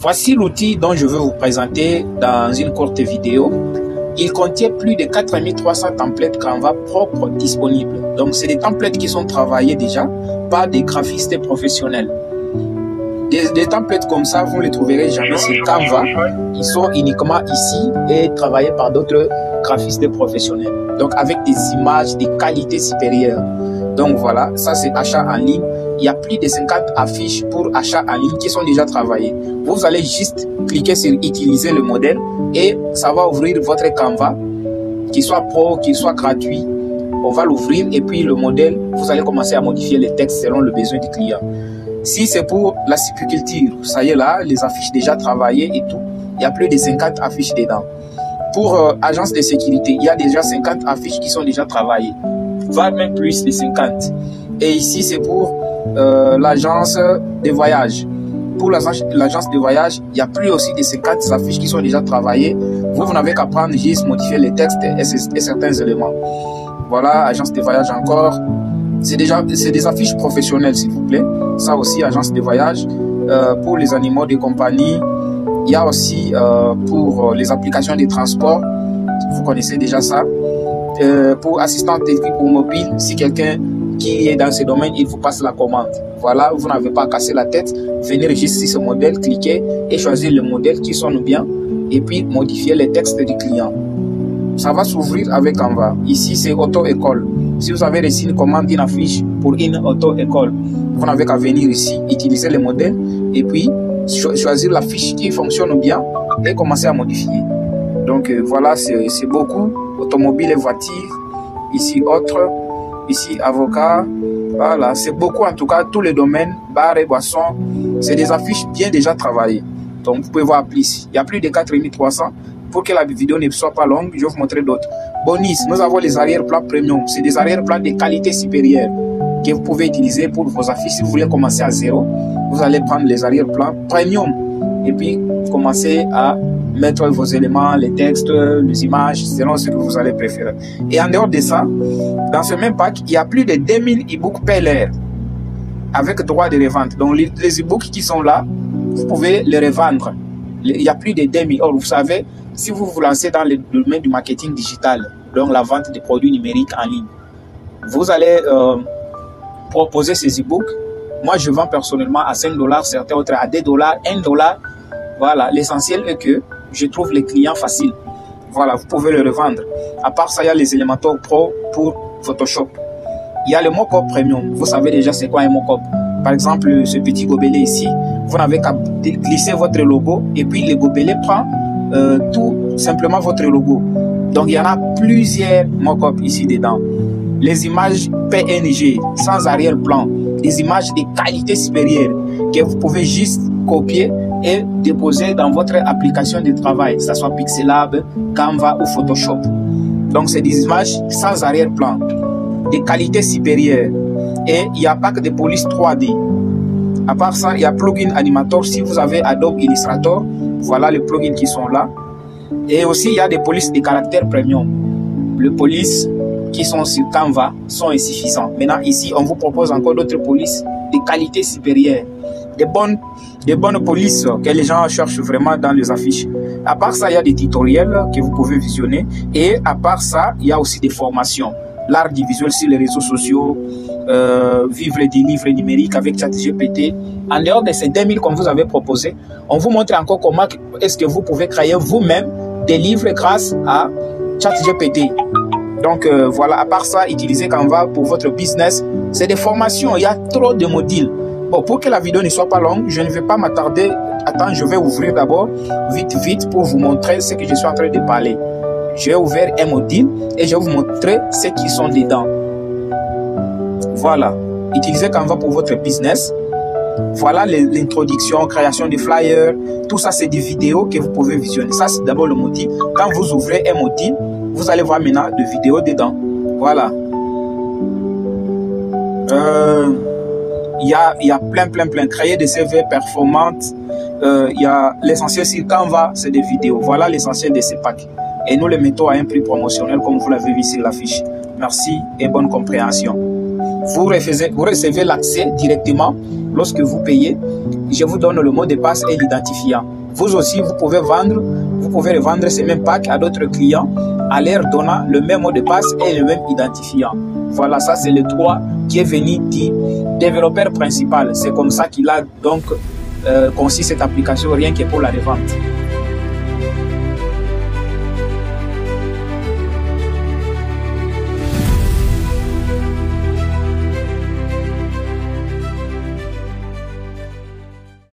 Voici l'outil dont je veux vous présenter dans une courte vidéo. Il contient plus de 4300 templates Canva propres disponibles. Donc, c'est des templates qui sont travaillés déjà par des graphistes professionnels. Des templates comme ça, vous ne les trouverez jamais sur Canva. Ils sont uniquement ici et travaillés par d'autres graphistes professionnels. Donc, avec des images de qualité supérieure. Donc, voilà, ça c'est achat en ligne. Il y a plus de 50 affiches pour achat en ligne qui sont déjà travaillées. Vous allez juste cliquer sur utiliser le modèle et ça va ouvrir votre Canva, qu'il soit pro, qu'il soit gratuit. On va l'ouvrir et puis le modèle, vous allez commencer à modifier les textes selon le besoin du client. Si c'est pour la scipiculture, ça y est là, les affiches déjà travaillées et tout. Il y a plus de 50 affiches dedans. Pour agence de sécurité, il y a déjà 50 affiches qui sont déjà travaillées. Voire même plus de 50. Et ici, c'est pour l'agence de voyage. Pour l'agence de voyage, il y a plus aussi de 50 affiches qui sont déjà travaillées. Vous n'avez qu'à prendre juste modifier les textes et certains éléments. Voilà, agence de voyage encore. C'est des affiches professionnelles, s'il vous plaît. Ça aussi, agence de voyage. Pour les animaux de compagnie, il y a aussi pour les applications de transport. Vous connaissez déjà ça. Pour assistant technique ou mobile, si quelqu'un qui est dans ce domaine, il vous passe la commande. Voilà, vous n'avez pas à casser la tête. Venir juste sur ce modèle, cliquer et choisir le modèle qui sonne bien et puis modifier les textes du client. Ça va s'ouvrir avec Canva. Ici, c'est auto-école. Si vous avez reçu une commande, une affiche pour une auto-école, vous n'avez qu'à venir ici, utiliser le modèle et puis choisir la fiche qui fonctionne bien et commencer à modifier. Donc voilà, c'est beaucoup. Automobile et voiture. Ici, autre. Ici, avocat. Voilà, c'est beaucoup en tout cas. Tous les domaines, bar et boissons, c'est des affiches bien déjà travaillées. Donc vous pouvez voir plus. Il y a plus de 4300. Pour que la vidéo ne soit pas longue, je vais vous montrer d'autres. Bonus, nous avons les arrière-plans premium. C'est des arrière-plans de qualité supérieure que vous pouvez utiliser pour vos affiches. Si vous voulez commencer à zéro, vous allez prendre les arrière-plans premium et puis commencer à mettre vos éléments, les textes, les images, selon ce que vous allez préférer. Et en dehors de ça, dans ce même pack, il y a plus de 2000 e-books PLR avec droit de revente. Donc les e-books qui sont là, vous pouvez les revendre. Il y a plus de 2000. Or, vous savez, si vous vous lancez dans le domaine du marketing digital, donc la vente des produits numériques en ligne, vous allez proposer ces e-books. Moi, je vends personnellement à 5 $, certains autres à 2 $, 1 $. Voilà, l'essentiel est que je trouve les clients faciles. Voilà, vous pouvez le revendre. À part ça, il y a les Elementor Pro pour Photoshop. Il y a le mockup premium. Vous savez déjà c'est quoi un mockup. Par exemple, ce petit gobelet ici, vous n'avez qu'à glisser votre logo et puis le gobelet prend tout simplement votre logo. Donc, il y en a plusieurs mockups ici dedans. Les images PNG sans arrière-plan, des images de qualité supérieure que vous pouvez juste copier et déposer dans votre application de travail, que ce soit Pixelab, Canva ou Photoshop. Donc, c'est des images sans arrière-plan, de qualité supérieure. Et il n'y a pas que de police 3D. À part ça, il y a plugin Animator. Si vous avez Adobe Illustrator, voilà les plugins qui sont là. Et aussi, il y a des polices de caractère premium. Les polices qui sont sur Canva sont insuffisants. Maintenant, ici, on vous propose encore d'autres polices de qualité supérieure. Des bonnes polices que les gens cherchent vraiment dans les affiches. À part ça, il y a des tutoriels que vous pouvez visionner. Et à part ça, il y a aussi des formations. L'art du visuel sur les réseaux sociaux, vivre des livres numériques avec ChatGPT. En dehors de ces 2000 qu'on vous avait proposé, on vous montre encore comment est-ce que vous pouvez créer vous-même des livres grâce à ChatGPT. Donc voilà, à part ça, utilisez Canva pour votre business. C'est des formations, il y a trop de modules. Bon, pour que la vidéo ne soit pas longue, je ne vais pas m'attarder. Attends, je vais ouvrir d'abord vite pour vous montrer ce que je suis en train de parler. J'ai ouvert un module et je vais vous montrer ce qui sont dedans. Voilà, utilisez Canva pour votre business. Voilà l'introduction, création de flyers. Tout ça, c'est des vidéos que vous pouvez visionner. Ça, c'est d'abord le module. Quand vous ouvrez un module, vous allez voir maintenant des vidéos dedans. Voilà. Il y a plein. Créer des CV performantes. Il y a l'essentiel sur Canva, c'est des vidéos. Voilà l'essentiel de ces packs. Et nous les mettons à un prix promotionnel comme vous l'avez vu sur l'affiche. Merci et bonne compréhension. Vous recevez l'accès directement lorsque vous payez je vous donne le mot de passe et l'identifiant. Vous aussi, vous pouvez revendre ces mêmes packs à d'autres clients en leur donnant le même mot de passe et le même identifiant. Voilà, ça c'est le droit qui est venu du développeur principal. C'est comme ça qu'il a donc conçu cette application rien que pour la revente.